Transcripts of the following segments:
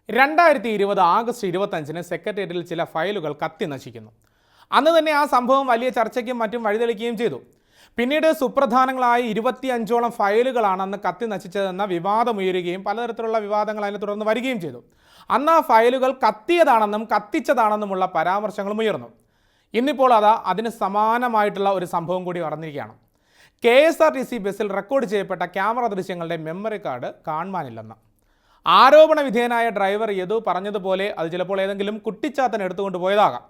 2020 August 25-ന് സെക്രട്ടേറിയറ്റിൽ ചില ഫയലുകൾ കത്തി നശിക്കുന്നു. അന്ന് തന്നെ ആ സംഭവം വലിയ ചർച്ചയ്ക്കും മറ്റും വഴിതെളിക്കുകയും ചെയ്തു. പിന്നീട് സുപ്രധാനങ്ങളായ 25ഓളം ഫയലുകളാണ് അന്ന് കത്തി നശിച്ചതെന്ന വിവാദമുയരുകയും പലതരത്തിലുള്ള വിവാദങ്ങൾ അതിനെ തുടർന്ന് വരികയും ചെയ്തു. അന്ന് ആ ഫയലുകൾ കത്തിയതാണെന്നും കത്തിച്ചതാണെന്നുമുള്ള പരാമർശങ്ങളും ഉയർന്നു. ഇന്നിപ്പോൾ അതിന് സമാനമായിട്ടുള്ള ഒരു സംഭവം കൂടി നടന്നിരിക്കുകയാണ്. KSRTC ബസ്സിൽ റെക്കോർഡ് ചെയ്യപ്പെട്ട ക്യാമറ ദൃശ്യങ്ങളുടെ മെമ്മറി കാർഡ് കാണുവാനില്ലെന്ന്. ആരോപണ വിധേയനായ ഡ്രൈവർ യദു പറഞ്ഞതുപോലെ അത് ചിലപ്പോൾ ഏതെങ്കിലും കുട്ടിച്ചാത്തൻ എടുത്തുകൊണ്ട് പോയതാകാം.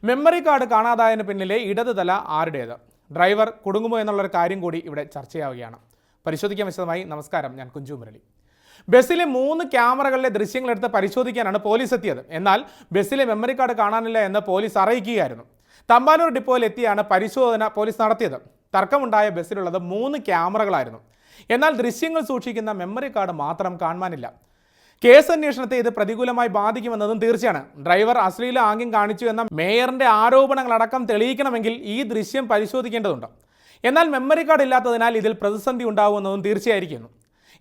മെമ്മറി കാർഡ് കാണാതായതിന് പിന്നിലെ ഇടത് തല ആരുടേത്? ഡ്രൈവർ കുടുങ്ങുമോ എന്നുള്ളൊരു കാര്യം കൂടി ഇവിടെ ചർച്ചയാവുകയാണ്. പരിശോധിക്കാൻ വിശദമായി. നമസ്കാരം, ഞാൻ കുഞ്ചു മുരളി. ബസ്സിലെ 3 ക്യാമറകളിലെ ദൃശ്യങ്ങളെടുത്ത് പരിശോധിക്കാനാണ് പോലീസ് എത്തിയത്. എന്നാൽ ബസ്സിലെ മെമ്മറി കാർഡ് കാണാനില്ല എന്ന് പോലീസ് അറിയിക്കുകയായിരുന്നു. തമ്പാനൂർ ഡിപ്പോയിൽ എത്തിയാണ് പരിശോധന പോലീസ് നടത്തിയത്. തർക്കമുണ്ടായ ബസ്സിലുള്ളത് 3 ക്യാമറകളായിരുന്നു. എന്നാൽ ദൃശ്യങ്ങൾ സൂക്ഷിക്കുന്ന മെമ്മറി കാർഡ് മാത്രം കാണാനില്ല. കേസ് അന്വേഷണത്തെ ഇത് പ്രതികൂലമായി ബാധിക്കുമെന്നതും തീർച്ചയാണ്. ഡ്രൈവർ അശ്ലീല ആംഗ്യം കാണിച്ചു എന്ന മേയറിന്റെ ആരോപണങ്ങളടക്കം തെളിയിക്കണമെങ്കിൽ ഈ ദൃശ്യം പരിശോധിക്കേണ്ടതുണ്ട്. എന്നാൽ മെമ്മറി കാർഡ് ഇല്ലാത്തതിനാൽ ഇതിൽ പ്രതിസന്ധി ഉണ്ടാകുമെന്നതും തീർച്ചയായിരിക്കുന്നു.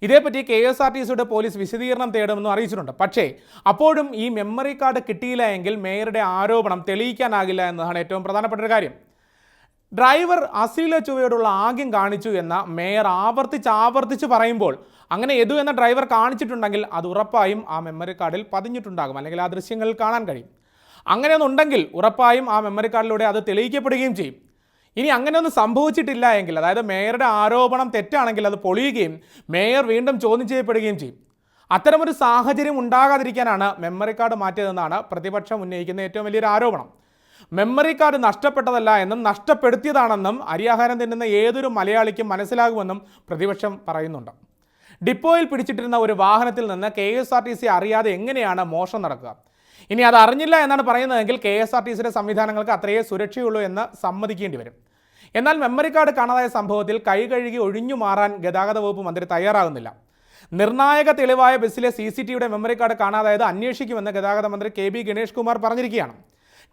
ഇതേപ്പറ്റി KSRTCയുടെ പോലീസ് വിശദീകരണം തേടുമെന്നും അറിയിച്ചിട്ടുണ്ട്. പക്ഷേ അപ്പോഴും ഈ മെമ്മറി കാർഡ് കിട്ടിയില്ല എങ്കിൽ മേയറുടെ ആരോപണം തെളിയിക്കാനാകില്ല എന്നതാണ് ഏറ്റവും പ്രധാനപ്പെട്ട ഒരു കാര്യം. ഡ്രൈവർ അശ്ലീല ചുവയോടുള്ള ആംഗ്യം കാണിച്ചു എന്ന മേയർ ആവർത്തിച്ച് പറയുമ്പോൾ അങ്ങനെ യദു എന്ന ഡ്രൈവർ കാണിച്ചിട്ടുണ്ടെങ്കിൽ അത് ഉറപ്പായും ആ മെമ്മറി കാർഡിൽ പതിഞ്ഞിട്ടുണ്ടാകും, അല്ലെങ്കിൽ ആ ദൃശ്യങ്ങളിൽ കാണാൻ കഴിയും. അങ്ങനെയൊന്നുണ്ടെങ്കിൽ ഉറപ്പായും ആ മെമ്മറി കാർഡിലൂടെ അത് തെളിയിക്കപ്പെടുകയും ചെയ്യും. ഇനി അങ്ങനെയൊന്നും സംഭവിച്ചിട്ടില്ല എങ്കിൽ, അതായത് മേയറുടെ ആരോപണം തെറ്റാണെങ്കിൽ അത് പൊളിയുകയും മേയർ വീണ്ടും ചോദ്യം ചെയ്യപ്പെടുകയും ചെയ്യും. അത്തരമൊരു സാഹചര്യം ഉണ്ടാകാതിരിക്കാനാണ് മെമ്മറി കാർഡ് മാറ്റിയതെന്നാണ് പ്രതിപക്ഷം ഉന്നയിക്കുന്ന ഏറ്റവും വലിയൊരു ആരോപണം. മെമ്മറി കാർഡ് നഷ്ടപ്പെട്ടതല്ല എന്നും നഷ്ടപ്പെടുത്തിയതാണെന്നും അരിയാഹാരം തിന്നുന്ന ഏതൊരു മലയാളിക്കും മനസ്സിലാകുമെന്നും പ്രതിപക്ഷം പറയുന്നുണ്ട്. ഡിപ്പോയിൽ പിടിച്ചിട്ടിരുന്ന ഒരു വാഹനത്തിൽ നിന്ന് KSRTC അറിയാതെ എങ്ങനെയാണ് മോഷണം നടക്കുക? ഇനി അത് അറിഞ്ഞില്ല എന്നാണ് പറയുന്നതെങ്കിൽ KSRTCയുടെ സംവിധാനങ്ങൾക്ക് അത്രയേ സുരക്ഷയുള്ളൂ എന്ന് സമ്മതിക്കേണ്ടി വരും. എന്നാൽ മെമ്മറി കാർഡ് കാണാതായ സംഭവത്തിൽ കൈ കഴുകി ഒഴിഞ്ഞു മാറാൻ ഗതാഗത വകുപ്പ് മന്ത്രി തയ്യാറാകുന്നില്ല. നിർണായക തെളിവായ ബസ്സിലെ CCTVയുടെ മെമ്മറി കാർഡ് കാണാതായത് അന്വേഷിക്കുമെന്ന് ഗതാഗത മന്ത്രി KB ഗണേഷ് കുമാർ പറഞ്ഞിരിക്കുകയാണ്.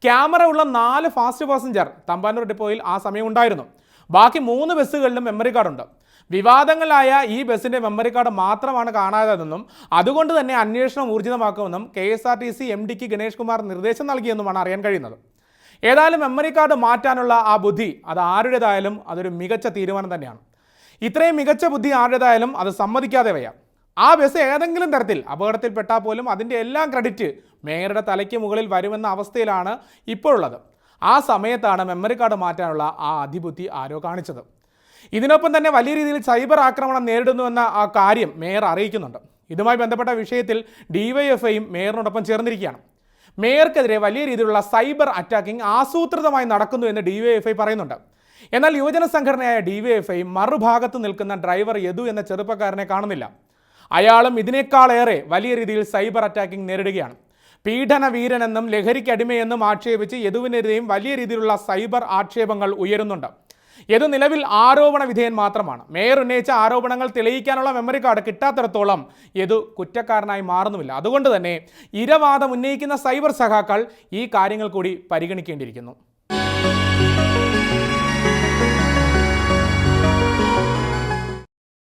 ക്യാമറ ഉള്ള 4 ഫാസ്റ്റ് പാസഞ്ചർ തമ്പാനൂർ ഡിപ്പോയിൽ ആ സമയം ഉണ്ടായിരുന്നു. ബാക്കി 3 ബസ്സുകളിലും മെമ്മറി കാർഡുണ്ട്. വിവാദങ്ങളായ ഈ ബസ്സിൻ്റെ മെമ്മറി കാർഡ് മാത്രമാണ് കാണാതായതെന്നും അതുകൊണ്ട് തന്നെ അന്വേഷണം ഊർജിതമാക്കുമെന്നും KSRTC MDക്ക് ഗണേഷ് കുമാർ നിർദ്ദേശം നൽകിയെന്നുമാണ് അറിയാൻ കഴിയുന്നത്. ഏതായാലും മെമ്മറി കാർഡ് മാറ്റാനുള്ള ആ ബുദ്ധി അത് ആരുടേതായാലും അതൊരു മികച്ച തീരുമാനം തന്നെയാണ്. ഇത്രയും മികച്ച ബുദ്ധി ആരുടേതായാലും അത് സമ്മതിക്കാതെ വയ്യ. ആ ബസ് ഏതെങ്കിലും തരത്തിൽ അപകടത്തിൽപ്പെട്ടാൽ പോലും അതിൻ്റെ എല്ലാം ക്രെഡിറ്റ് മേയറുടെ തലയ്ക്ക് മുകളിൽ വരുമെന്ന അവസ്ഥയിലാണ് ഇപ്പോഴുള്ളത്. ആ സമയത്താണ് മെമ്മറി കാർഡ് മാറ്റാനുള്ള ആ അതിബുദ്ധി ആരോ കാണിച്ചത്. ഇതിനൊപ്പം തന്നെ വലിയ രീതിയിൽ സൈബർ ആക്രമണം നേരിടുന്നുവെന്ന ആ കാര്യം മേയർ അറിയിക്കുന്നുണ്ട്. ഇതുമായി ബന്ധപ്പെട്ട വിഷയത്തിൽ DYFIയും മേയറിനോടൊപ്പം ചേർന്നിരിക്കുകയാണ്. മേയർക്കെതിരെ വലിയ രീതിയിലുള്ള സൈബർ അറ്റാക്കിംഗ് ആസൂത്രിതമായി നടക്കുന്നു എന്ന് DYFI പറയുന്നുണ്ട്. എന്നാൽ യുവജന സംഘടനയായ DYFI മറുഭാഗത്ത് നിൽക്കുന്ന ഡ്രൈവർ യദു എന്ന ചെറുപ്പക്കാരനെ കാണുന്നില്ല. അയാളും ഇതിനേക്കാളേറെ വലിയ രീതിയിൽ സൈബർ അറ്റാക്കിംഗ് നേരിടുകയാണ്. പീഡന വീരനെന്നും ലഹരിക്കടിമയെന്നും ആക്ഷേപിച്ച് യദുവിനെതിരെയും വലിയ രീതിയിലുള്ള സൈബർ ആക്ഷേപങ്ങൾ ഉയരുന്നുണ്ട്. യദു നിലവിൽ ആരോപണ വിധേയൻ മാത്രമാണ്. മേയർ ഉന്നയിച്ച ആരോപണങ്ങൾ തെളിയിക്കാനുള്ള മെമ്മറി കാർഡ് കിട്ടാത്തിടത്തോളം യദു കുറ്റക്കാരനായി മാറുന്നുമില്ല. അതുകൊണ്ട് തന്നെ ഇരവാദം ഉന്നയിക്കുന്ന സൈബർ സഖാക്കൾ ഈ കാര്യങ്ങൾ കൂടി പരിഗണിക്കേണ്ടിയിരിക്കുന്നു.